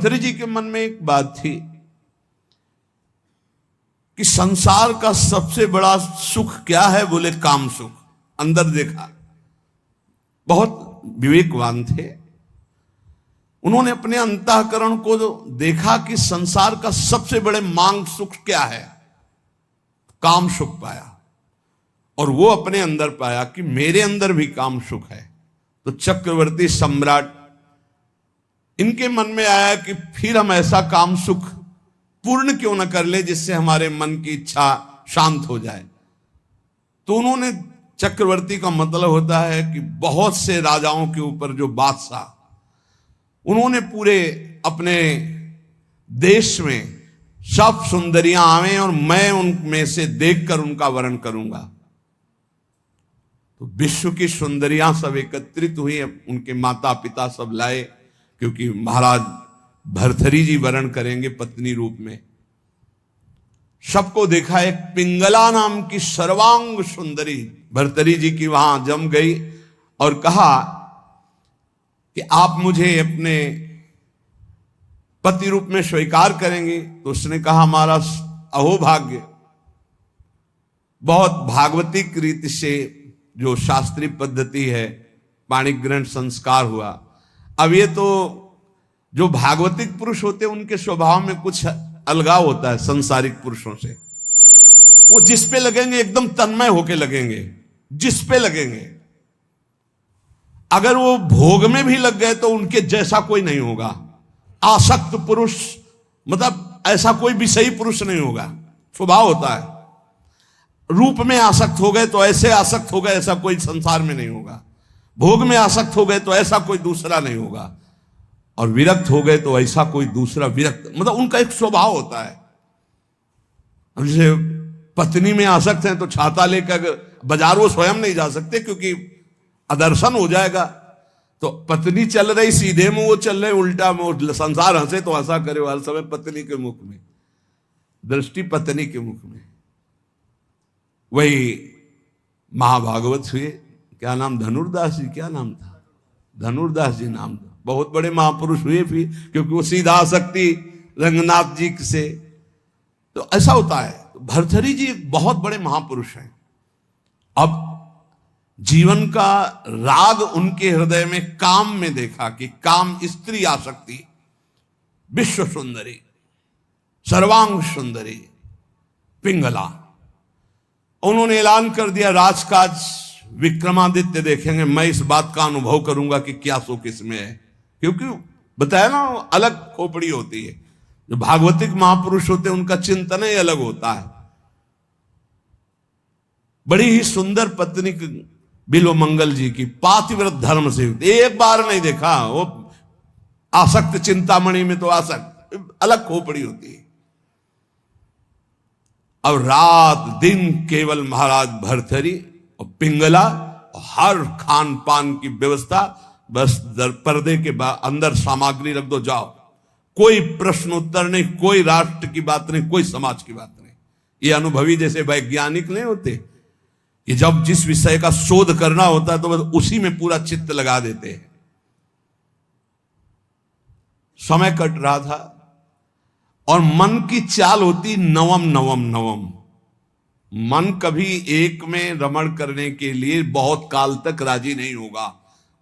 भर्तृहरि जी के मन में एक बात थी कि संसार का सबसे बड़ा सुख क्या है? बोले काम सुख। अंदर देखा, बहुत विवेकवान थे। उन्होंने अपने अंतःकरण को देखा कि संसार का सबसे बड़े मांग सुख क्या है? काम सुख पाया। और वो अपने अंदर पाया कि मेरे अंदर भी काम सुख है। तो चक्रवर्ती सम्राट, इनके मन में आया कि फिर हम ऐसा काम सुख पूर्ण क्यों न कर ले जिससे हमारे मन की इच्छा शांत हो जाए। तो उन्होंने, चक्रवर्ती का मतलब होता है कि बहुत से राजाओं के ऊपर जो बादशाह, उन्होंने पूरे अपने देश में सब सुंदरियां आवे और मैं उनमें से देखकर उनका वर्ण करूंगा। तो विश्व की सुंदरियां सब एकत्रित हुई, उनके माता पिता सब लाए, क्योंकि महाराज भर्तृहरि जी वर्ण करेंगे पत्नी रूप में। सबको देखा, एक पिंगला नाम की सर्वांग सुंदरी भर्तृहरि जी की वहां जम गई और कहा कि आप मुझे अपने पति रूप में स्वीकार करेंगे। तो उसने कहा हमारा अहोभाग्य। बहुत भागवतिक रीति से जो शास्त्रीय पद्धति है, पाणिग्रहण संस्कार हुआ। अब ये तो जो भागवतिक पुरुष होते हैं उनके स्वभाव में कुछ अलगाव होता है संसारिक पुरुषों से। वो जिस पे लगेंगे एकदम तन्मय होके लगेंगे, जिस पे लगेंगे। अगर वो भोग में भी लग गए तो उनके जैसा कोई नहीं होगा। आसक्त पुरुष मतलब ऐसा कोई विषयी पुरुष नहीं होगा, स्वभाव होता है। रूप में आसक्त हो गए तो ऐसे आसक्त हो गए, ऐसा कोई संसार में नहीं होगा। भोग में आसक्त हो गए तो ऐसा कोई दूसरा नहीं होगा, और विरक्त हो गए तो ऐसा कोई दूसरा विरक्त, मतलब उनका एक स्वभाव होता है। जैसे पत्नी में आसक्त हैं तो छाता लेकर बाजार वो स्वयं नहीं जा सकते क्योंकि अदर्शन हो जाएगा। तो पत्नी चल रही सीधे में, वो चल रहे उल्टा में, संसार हंसे तो हंसा करे हर समय पत्नी के मुख में, दृष्टि पत्नी के मुख में। वही महाभागवत हुए, क्या नाम, धनुर्दास जी, क्या नाम था? धनुर्दास जी नाम था। बहुत बड़े महापुरुष हुए फिर, क्योंकि वो सीधा आसक्ति रंगनाथ जी से। तो ऐसा होता है। भर्तृहरि जी एक बहुत बड़े महापुरुष हैं। अब जीवन का राग उनके हृदय में काम में देखा कि काम स्त्री आसक्ति, विश्व सुंदरी, सर्वांग सुंदरी पिंगला। उन्होंने ऐलान कर दिया राजकाज विक्रमादित्य देखेंगे, मैं इस बात का अनुभव करूंगा कि क्या सुख इसमें है। क्योंकि बताया ना, अलग खोपड़ी होती है। जो भागवतिक महापुरुष होते हैं उनका चिंतन ही अलग होता है। बड़ी ही सुंदर पत्नी बिल्वमंगल जी की, पातिव्रत धर्म से, एक बार नहीं देखा। वो आसक्त चिंतामणि में तो आसक्त अलग खोपड़ी होती है। अब रात दिन केवल महाराज भर्तृहरि और पिंगला, और हर खान पान की व्यवस्था, बस पर्दे के अंदर सामग्री रख दो, जाओ। कोई प्रश्न उत्तर नहीं, कोई राष्ट्र की बात नहीं, कोई समाज की बात नहीं। ये अनुभवी जैसे वैज्ञानिक नहीं होते कि जब जिस विषय का शोध करना होता है तो बस उसी में पूरा चित्त लगा देते हैं। समय कट रहा था और मन की चाल होती नवम नवम नवम। मन कभी एक में रमण करने के लिए बहुत काल तक राजी नहीं होगा,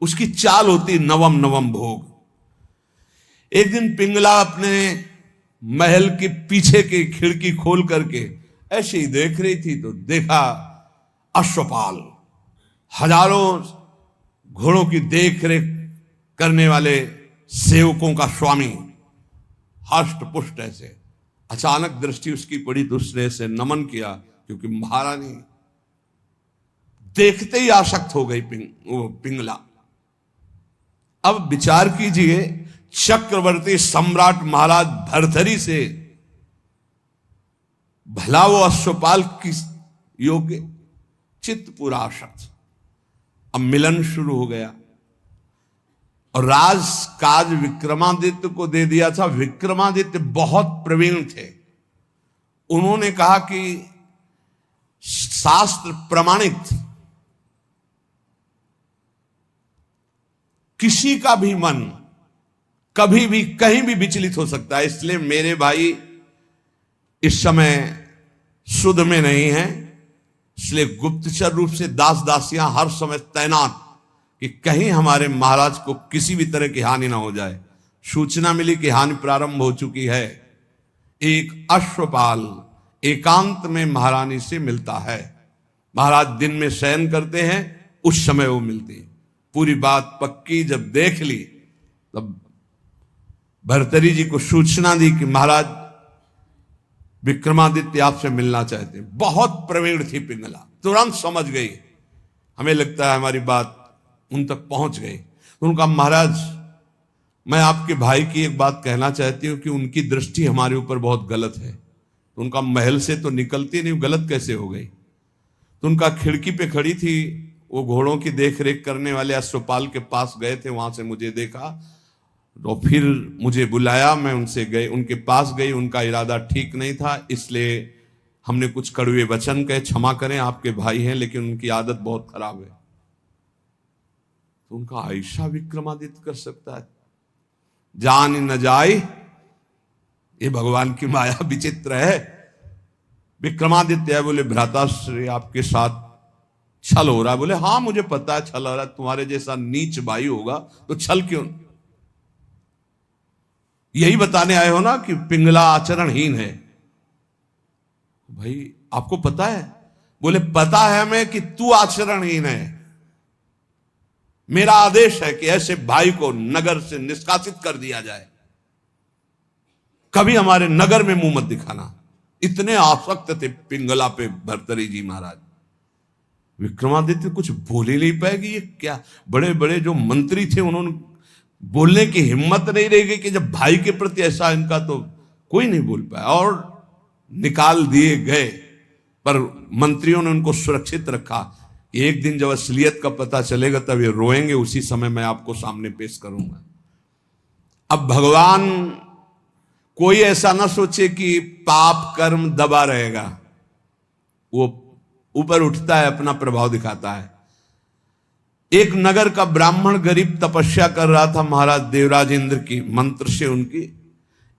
उसकी चाल होती नवम नवम भोग। एक दिन पिंगला अपने महल के पीछे की खिड़की खोल करके ऐसे ही देख रही थी तो देखा अश्वपाल, हजारों घोड़ों की देख रेख करने वाले सेवकों का स्वामी, हष्ट पुष्ट ऐसे। अचानक दृष्टि उसकी पड़ी तो उसने ऐसे नमन किया, क्योंकि महारानी देखते ही आसक्त हो गई पिंगला। अब विचार कीजिए, चक्रवर्ती सम्राट महाराज भर्तृहरि से भला वो अश्वपाल किस योग्य, चित्त पूरा आसक्त। अब मिलन शुरू हो गया और राजकाज विक्रमादित्य को दे दिया था। विक्रमादित्य बहुत प्रवीण थे। उन्होंने कहा कि शास्त्र प्रमाणित किसी का भी मन कभी भी कहीं भी विचलित हो सकता है। इसलिए मेरे भाई इस समय सुध में नहीं है, इसलिए गुप्तचर रूप से दास दासियां हर समय तैनात कि कहीं हमारे महाराज को किसी भी तरह की हानि ना हो जाए। सूचना मिली कि हानि प्रारंभ हो चुकी है। एक अश्वपाल एकांत में महारानी से मिलता है। महाराज दिन में शयन करते हैं, उस समय वो मिलती है। पूरी बात पक्की जब देख ली तब भर्तरी जी को सूचना दी कि महाराज विक्रमादित्य आपसे मिलना चाहते हैं। बहुत प्रवीण थी पिंगला, तुरंत समझ गई। हमें लगता है हमारी बात उन तक पहुंच गई। तो उनका महाराज मैं आपके भाई की एक बात कहना चाहती हूं कि उनकी दृष्टि हमारे ऊपर बहुत गलत है। तो उनका महल से तो निकलती नहीं, गलत कैसे हो गई? तो उनका खिड़की पे खड़ी थी, वो घोड़ों की देख रेख करने वाले अश्वपाल के पास गए थे, वहां से मुझे देखा तो फिर मुझे बुलाया, मैं उनसे गए, उनके पास गई। उनका इरादा ठीक नहीं था, इसलिए हमने कुछ कड़वे वचन कहे, क्षमा करें आपके भाई हैं लेकिन उनकी आदत बहुत खराब है। तो उनका ऐसा विक्रमादित्य कर सकता है? जान न जाए, ये भगवान की माया विचित्र है। विक्रमादित्य बोले भ्राताश्री आपके साथ छल हो रहा है। बोले हाँ मुझे पता है छल हो रहा है, तुम्हारे जैसा नीच भाई होगा तो छल क्यों? यही बताने आए हो ना कि पिंगला आचरणहीन है। भाई आपको पता है? बोले पता है हमें कि तू आचरणहीन है। मेरा आदेश है कि ऐसे भाई को नगर से निष्कासित कर दिया जाए, कभी हमारे नगर में मुंह मत दिखाना। इतने आसक्त थे पिंगला पे भर्तरी जी महाराज। विक्रमादित्य कुछ बोल ही नहीं पाएगी। ये क्या, बड़े बड़े जो मंत्री थे उन्होंने बोलने की हिम्मत नहीं रह गई कि जब भाई के प्रति ऐसा इनका, तो कोई नहीं बोल पाया और निकाल दिए गए। पर मंत्रियों ने उनको सुरक्षित रखा। एक दिन जब असलियत का पता चलेगा तब ये रोएंगे, उसी समय मैं आपको सामने पेश करूंगा। अब भगवान कोई ऐसा ना सोचे कि पाप कर्म दबा रहेगा, वो ऊपर उठता है, अपना प्रभाव दिखाता है। एक नगर का ब्राह्मण गरीब तपस्या कर रहा था महाराज देवराज इंद्र की मंत्र से, उनकी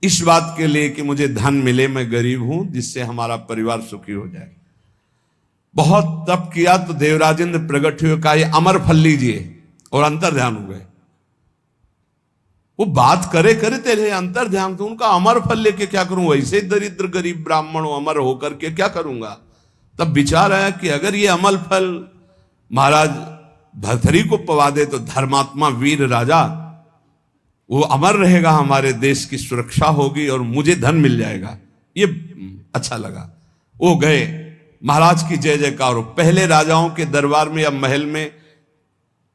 इस बात के लिए कि मुझे धन मिले, मैं गरीब हूं, जिससे हमारा परिवार सुखी हो जाए। बहुत तप किया तो देवराज इंद्र प्रकट हुए, कहा ये अमर फल लीजिए, और अंतर ध्यान हो गए। वो बात करे करे तेरे अंतर ध्यान, तो उनका अमर फल लेके क्या करूं? वैसे दरिद्र गरीब ब्राह्मण हो, अमर होकर के क्या करूंगा? तब विचार आया कि अगर ये अमल फल महाराज भर्तरी को पवा दे तो धर्मात्मा वीर राजा वो अमर रहेगा, हमारे देश की सुरक्षा होगी और मुझे धन मिल जाएगा। ये अच्छा लगा। वो गए, महाराज की जय जयकार हो। पहले राजाओं के दरबार में या महल में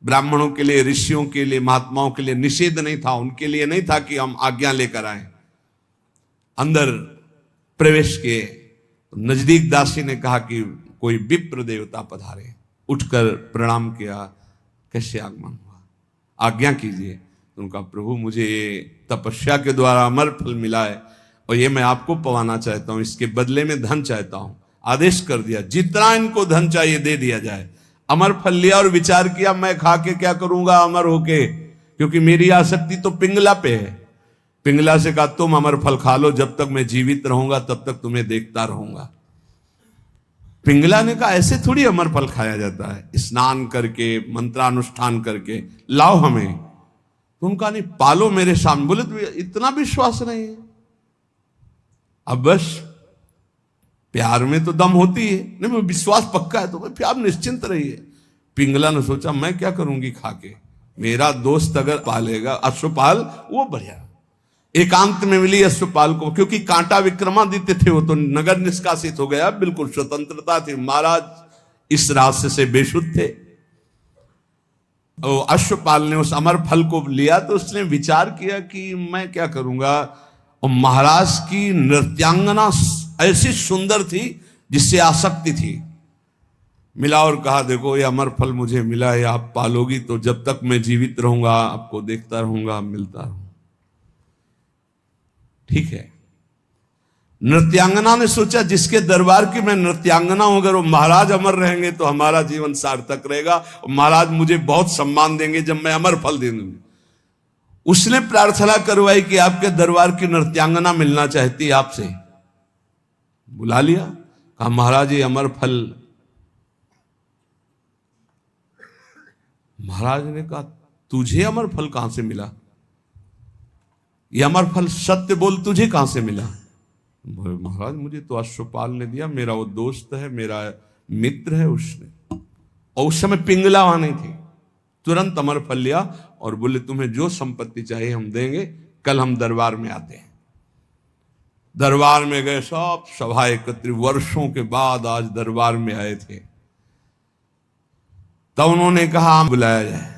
ब्राह्मणों के लिए, ऋषियों के लिए, महात्माओं के लिए निषेध नहीं था, उनके लिए नहीं था कि हम आज्ञा लेकर आए। अंदर प्रवेश किए, नजदीक दासी ने कहा कि कोई विप्र देवता पधारे। उठकर प्रणाम किया, कैसे आगमन हुआ, आज्ञा कीजिए। उनका प्रभु मुझे ये तपस्या के द्वारा अमर फल मिला है और ये मैं आपको पवाना चाहता हूं, इसके बदले में धन चाहता हूं। आदेश कर दिया जितना इनको धन चाहिए दे दिया जाए। अमर फल लिया और विचार किया मैं खा के क्या करूंगा अमर होके, क्योंकि मेरी आसक्ति तो पिंगला पे है। पिंगला से कहा तुम अमर फल खा लो, जब तक मैं जीवित रहूंगा तब तक तुम्हें देखता रहूंगा। पिंगला ने कहा ऐसे थोड़ी अमर फल खाया जाता है, स्नान करके मंत्रानुष्ठान करके लाओ हमें। तो उनका नहीं, पालो मेरे सामने। बोले तो इतना विश्वास नहीं है। अब बस प्यार में तो दम होती है, नहीं विश्वास पक्का है तो आप निश्चिंत रहिए। पिंगला ने सोचा मैं क्या करूंगी खा के, मेरा दोस्त अगर पालेगा अश्वपाल वो बढ़िया। एकांत में मिली अश्वपाल को, क्योंकि कांटा विक्रमादित्य थे, वो तो नगर निष्कासित हो गया, बिल्कुल स्वतंत्रता थी। महाराज इस रास्ते से बेशुद्ध थे। अश्वपाल ने उस अमर फल को लिया तो उसने विचार किया कि मैं क्या करूंगा। और महाराज की नृत्यांगना ऐसी सुंदर थी जिससे आसक्ति थी। मिला और कहा देखो ये अमर फल मुझे मिला है, आप पालोगी तो जब तक मैं जीवित रहूंगा आपको देखता रहूंगा, मिलता रहूंगा। ठीक है। नृत्यांगना ने सोचा जिसके दरबार की मैं नृत्यांगना हूं, अगर वो महाराज अमर रहेंगे तो हमारा जीवन सार्थक रहेगा और महाराज मुझे बहुत सम्मान देंगे जब मैं अमर फल दे दूंगी। उसने प्रार्थना करवाई कि आपके दरबार की नृत्यांगना मिलना चाहती है आपसे। बुला लिया, कहा महाराज ये अमर फल। महाराज ने कहा तुझे अमर फल कहां से मिला? ये अमर फल सत्य बोल तुझे कहां से मिला? महाराज मुझे तो अश्वपाल ने दिया, मेरा वो दोस्त है, मेरा मित्र है उसने। और उस समय पिंगला वहां नहीं थी। तुरंत अमर फल लिया और बोले तुम्हें जो संपत्ति चाहिए हम देंगे, कल हम दरबार में आते हैं। दरबार में गए, सब सभा एकत्र, वर्षों के बाद आज दरबार में आए थे। तब उन्होंने कहा बुलाया जाए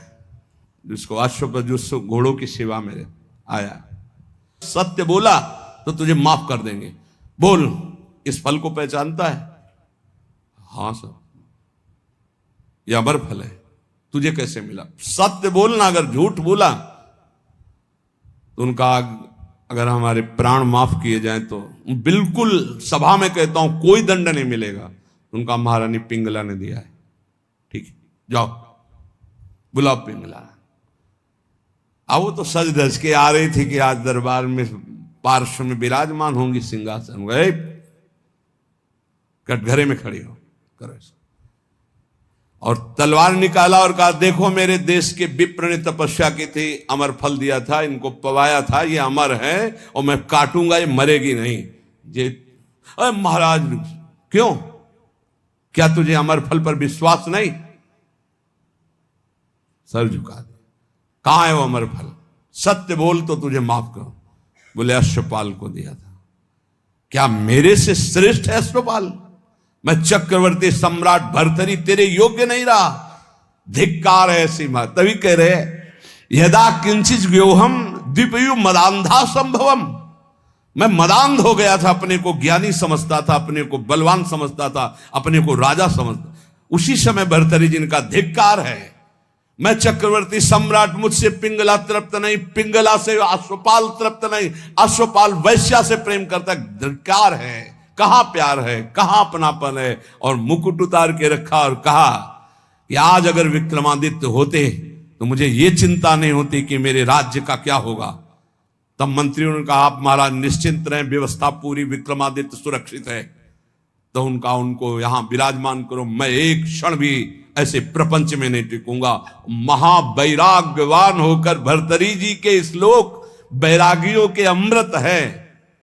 जिसको अश्व पर जो घोड़ों की सेवा में आया। सत्य बोला तो तुझे माफ कर देंगे। बोल इस फल को पहचानता है? हाँ सर, यह अमर फल है। तुझे कैसे मिला? सत्य बोलना, अगर झूठ बोला तो उनका अगर हमारे प्राण माफ किए जाएं तो बिल्कुल सभा में कहता हूं कोई दंड नहीं मिलेगा। उनका महारानी पिंगला ने दिया है। ठीक है, जाओ बुलाओ पिंगला। अब वो तो सज धज के आ रही थी कि आज दरबार में पार्श्व में विराजमान होंगी सिंहासन। गए कटघरे में खड़ी हो करो, और तलवार निकाला और कहा देखो मेरे देश के विप्र ने तपस्या की थी, अमर फल दिया था, इनको पवाया था, ये अमर है और मैं काटूंगा, ये मरेगी नहीं। ये अरे महाराज क्यों? क्या तुझे अमर फल पर विश्वास नहीं? सर झुका दे। कहां है वो अमर फल? सत्य बोल तो तुझे माफ करो। बोले अश्वपाल को दिया था। क्या मेरे से श्रेष्ठ है अश्वपाल? मैं चक्रवर्ती सम्राट भर्तरी तेरे योग्य नहीं रहा? धिक्कार है ऐसी बात। तभी कह रहे यदा किंचित व्योहम द्विपयु मदांधा संभवम। मैं मदांध हो गया था, अपने को ज्ञानी समझता था, अपने को बलवान समझता था, अपने को राजा समझता। उसी समय भर्तरी जिनका धिक्कार है। मैं चक्रवर्ती सम्राट, मुझसे पिंगला तृप्त नहीं, पिंगला से अश्वपाल तृप्त नहीं, अश्वपाल वैश्या से प्रेम करता। धिक्कार है। कहां प्यार है, कहां अपनापन है? और मुकुट उतार के रखा और कहा कि आज अगर विक्रमादित्य होते तो मुझे ये चिंता नहीं होती कि मेरे राज्य का क्या होगा। तब मंत्रियों ने कहा आप महाराज निश्चिंत रहें, व्यवस्था पूरी, विक्रमादित्य सुरक्षित है। तो उनको यहां विराजमान करो, मैं एक क्षण भी ऐसे प्रपंच में नहीं टिकूंगा। महावैराग्यवान होकर भर्तरी जी के श्लोक बैरागियों के अमृत है।